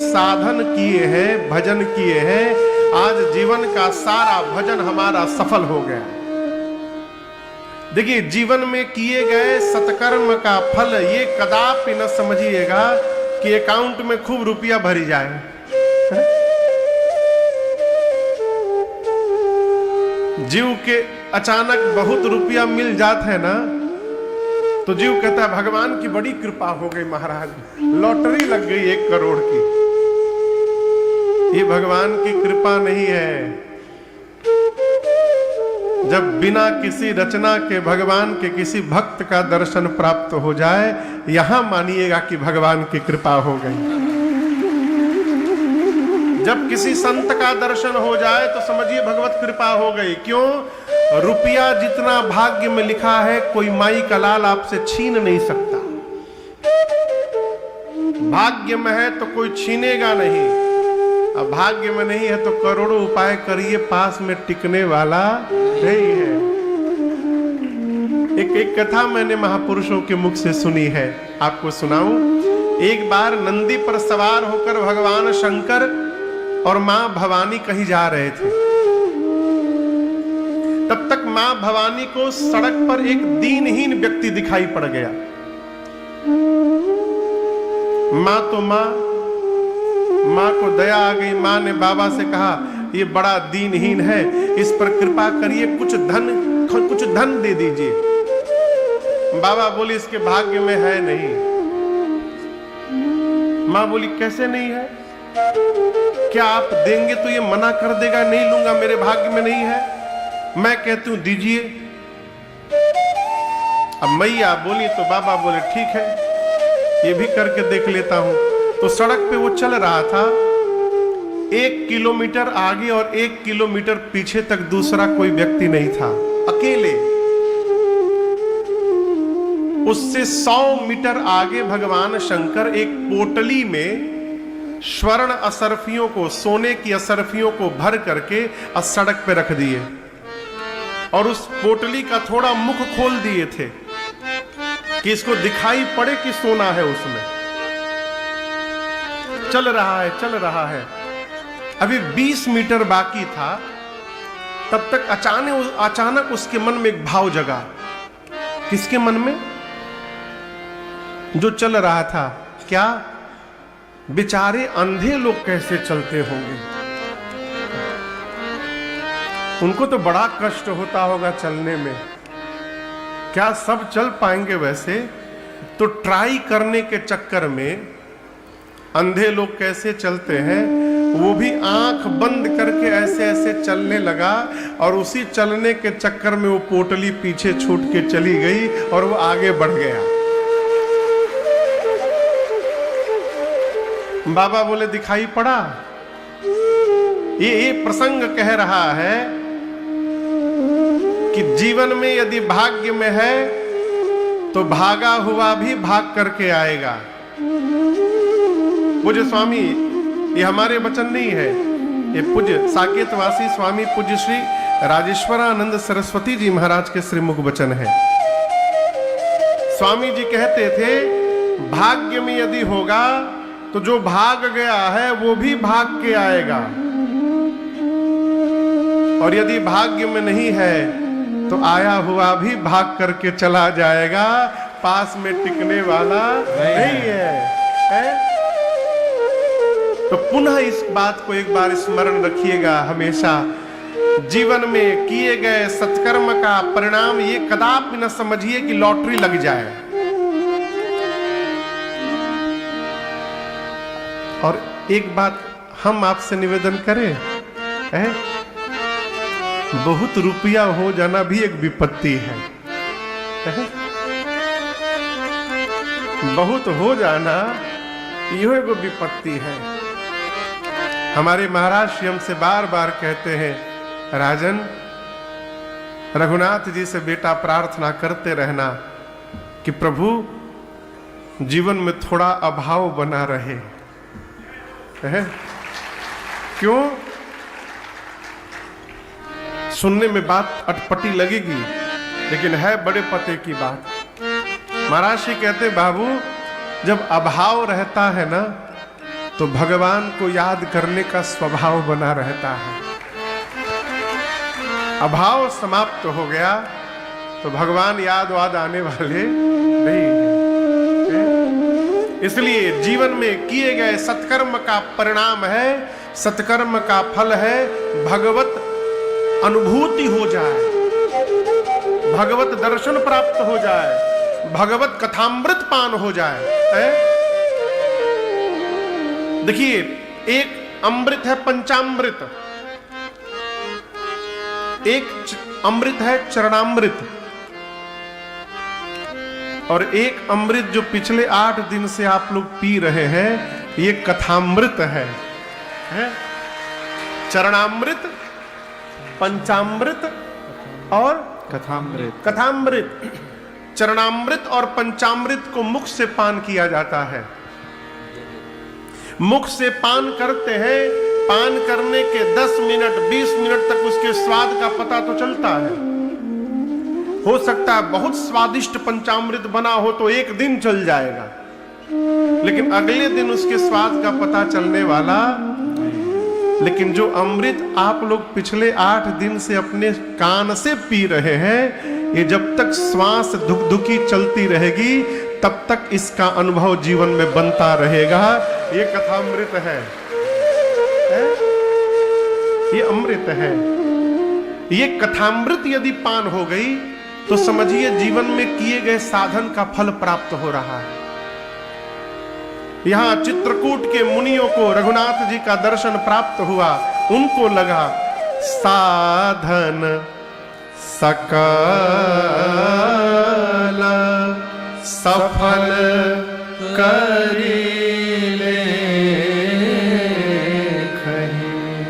साधन किए हैं, भजन किए हैं, आज जीवन का सारा भजन हमारा सफल हो गया। देखिए, जीवन में किए गए सत्कर्म का फल ये कदापि न समझिएगा कि अकाउंट में खूब रुपया भरी जाए। जीव के अचानक बहुत रुपया मिल जाता है ना, तो जीव कहता है भगवान की बड़ी कृपा हो गई महाराज, लॉटरी लग गई 1 करोड़ की। ये भगवान की कृपा नहीं है। जब बिना किसी रचना के भगवान के किसी भक्त का दर्शन प्राप्त हो जाए, यहां मानिएगा कि भगवान की कृपा हो गई। जब किसी संत का दर्शन हो जाए तो समझिए भगवत कृपा हो गई। क्यों? रुपया जितना भाग्य में लिखा है, कोई माई का लाल आपसे छीन नहीं सकता। भाग्य में है तो कोई छीनेगा नहीं, अब भाग्य में नहीं है तो करोड़ों उपाय करिए, पास में टिकने वाला नहीं है। एक कथा मैंने महापुरुषों के मुख से सुनी है, आपको सुनाऊं। एक बार नंदी पर सवार होकर भगवान शंकर और मां भवानी कहीं जा रहे थे। तब तक मां भवानी को सड़क पर एक दीनहीन व्यक्ति दिखाई पड़ गया। मां तो मां को दया आ गई। मां ने बाबा से कहा, ये बड़ा दीनहीन है, इस पर कृपा करिए, कुछ धन दे दीजिए। बाबा बोले, इसके भाग्य में है नहीं। मां बोली, कैसे नहीं है? क्या आप देंगे तो ये मना कर देगा, नहीं लूंगा, मेरे भाग्य में नहीं है? मैं कहती हूं दीजिए। अब मैया बोली तो बाबा बोले, ठीक है, ये भी करके देख लेता हूं। तो सड़क पे वो चल रहा था, 1 किलोमीटर आगे और 1 किलोमीटर पीछे तक दूसरा कोई व्यक्ति नहीं था, अकेले। उससे 100 मीटर आगे भगवान शंकर एक पोटली में स्वर्ण असरफियों को, सोने की असरफियों को भर करके सड़क पे रख दिए और उस पोटली का थोड़ा मुख खोल दिए थे कि इसको दिखाई पड़े कि सोना है उसमें। चल रहा है। अभी 20 मीटर बाकी था, तब तक अचानक उसके मन में एक भाव जगा। किसके मन में? जो चल रहा था। क्या? बेचारे अंधे लोग कैसे चलते होंगे? उनको तो बड़ा कष्ट होता होगा चलने में, क्या सब चल पाएंगे वैसे? तो ट्राई करने के चक्कर में अंधे लोग कैसे चलते हैं, वो भी आंख बंद करके ऐसे ऐसे चलने लगा, और उसी चलने के चक्कर में वो पोटली पीछे छूट के चली गई और वो आगे बढ़ गया। बाबा बोले, दिखाई पड़ा? ये प्रसंग कह रहा है कि जीवन में यदि भाग्य में है तो भागा हुआ भी भाग करके आएगा। पूज्य स्वामी, ये हमारे वचन नहीं है, ये पूज्य साकेतवासी स्वामी पूज्य श्री राजेश्वरानंद सरस्वती जी महाराज के श्रीमुख वचन है। स्वामी जी कहते थे, भाग्य में यदि होगा तो जो भाग गया है वो भी भाग के आएगा, और यदि भाग्य में नहीं है तो आया हुआ भी भाग करके चला जाएगा, पास में टिकने वाला नहीं है? तो पुनः इस बात को एक बार स्मरण रखिएगा हमेशा। जीवन में किए गए सत्कर्म का परिणाम ये कदापि न समझिए कि लॉटरी लग जाए। और एक बात हम आपसे निवेदन करें, बहुत रुपया हो जाना भी एक विपत्ति है। बहुत हो जाना यह एक विपत्ति है। हमारे महाराज श्री हमसे बार बार कहते हैं, राजन, रघुनाथ जी से बेटा प्रार्थना करते रहना कि प्रभु जीवन में थोड़ा अभाव बना रहे। क्यों? सुनने में बात अटपटी लगेगी, लेकिन है बड़े पते की बात। महाराज जी कहते, बाबू, जब अभाव रहता है ना तो भगवान को याद करने का स्वभाव बना रहता है। अभाव समाप्त हो गया तो भगवान याद वाद आने वाले नहीं है। इसलिए जीवन में किए गए सत्कर्म का परिणाम है, सत्कर्म का फल है भगवत अनुभूति हो जाए, भगवत दर्शन प्राप्त हो जाए, भगवत कथामृत पान हो जाए। देखिए, एक अमृत है पंचामृत, एक अमृत है चरणामृत, और एक अमृत जो पिछले 8 दिन से आप लोग पी रहे हैं, ये कथामृत है? चरणामृत, पंचामृत और कथामृत। चरणामृत और पंचामृत को मुख से पान किया जाता है। मुख से पान करते हैं, पान करने के 10 मिनट 20 मिनट तक उसके स्वाद का पता तो चलता है। हो सकता है बहुत स्वादिष्ट पंचामृत बना हो तो 1 दिन चल जाएगा, लेकिन अगले दिन उसके स्वाद का पता चलने वाला। लेकिन जो अमृत आप लोग पिछले 8 दिन से अपने कान से पी रहे हैं, ये जब तक श्वास धुकधुकी चलती रहेगी तब तक इसका अनुभव जीवन में बनता रहेगा। ये कथामृत है? ये अमृत है। ये कथामृत यदि पान हो गई तो समझिए जीवन में किए गए साधन का फल प्राप्त हो रहा है। यहां चित्रकूट के मुनियों को रघुनाथ जी का दर्शन प्राप्त हुआ, उनको लगा साधन सकल सफल करीले।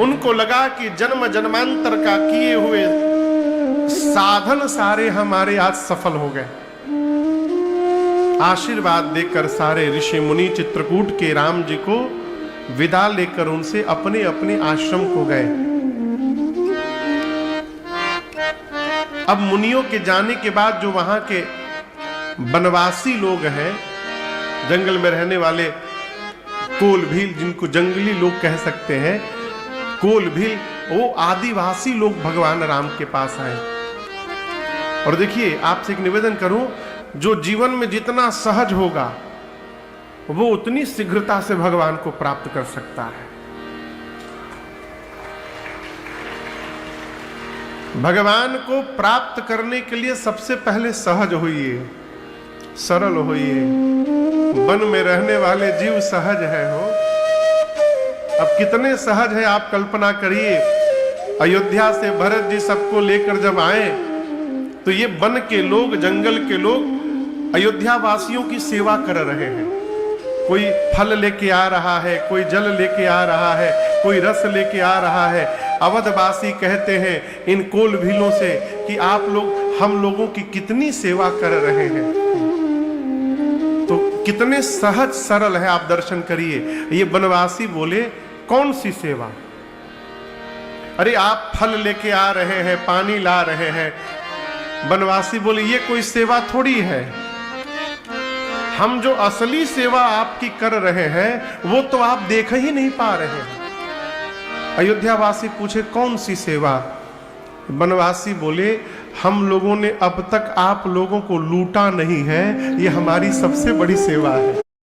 उनको लगा कि जन्म जन्मांतर का किए हुए साधन सारे हमारे आज सफल हो गए। आशीर्वाद देकर सारे ऋषि मुनि चित्रकूट के राम जी को विदा लेकर उनसे अपने अपने आश्रम को गए। अब मुनियों के जाने के बाद जो वहां के वनवासी लोग हैं, जंगल में रहने वाले कोल भील, जिनको जंगली लोग कह सकते हैं, कोल भील, वो आदिवासी लोग भगवान राम के पास आए। और देखिए, आपसे एक निवेदन करूं, जो जीवन में जितना सहज होगा वो उतनी शीघ्रता से भगवान को प्राप्त कर सकता है। भगवान को प्राप्त करने के लिए सबसे पहले सहज होइए, सरल होइए। वन में रहने वाले जीव सहज है हो। अब कितने सहज है आप कल्पना करिए। अयोध्या से भरत जी सबको लेकर जब आए तो ये वन के लोग, जंगल के लोग अयोध्या वासियों की सेवा कर रहे हैं। कोई फल लेके आ रहा है, कोई जल लेके आ रहा है, कोई रस लेके आ रहा है। अवधवासी कहते हैं इन कोल भीलों से कि आप लोग हम लोगों की कितनी सेवा कर रहे हैं। तो कितने सहज सरल है, आप दर्शन करिए। ये वनवासी बोले, कौन सी सेवा? अरे आप फल लेके आ रहे हैं, पानी ला रहे हैं। वनवासी बोले, ये कोई सेवा थोड़ी है। हम जो असली सेवा आपकी कर रहे हैं वो तो आप देख ही नहीं पा रहे हैं। अयोध्यावासी पूछे, कौन सी सेवा? वनवासी बोले, हम लोगों ने अब तक आप लोगों को लूटा नहीं है, ये हमारी सबसे बड़ी सेवा है।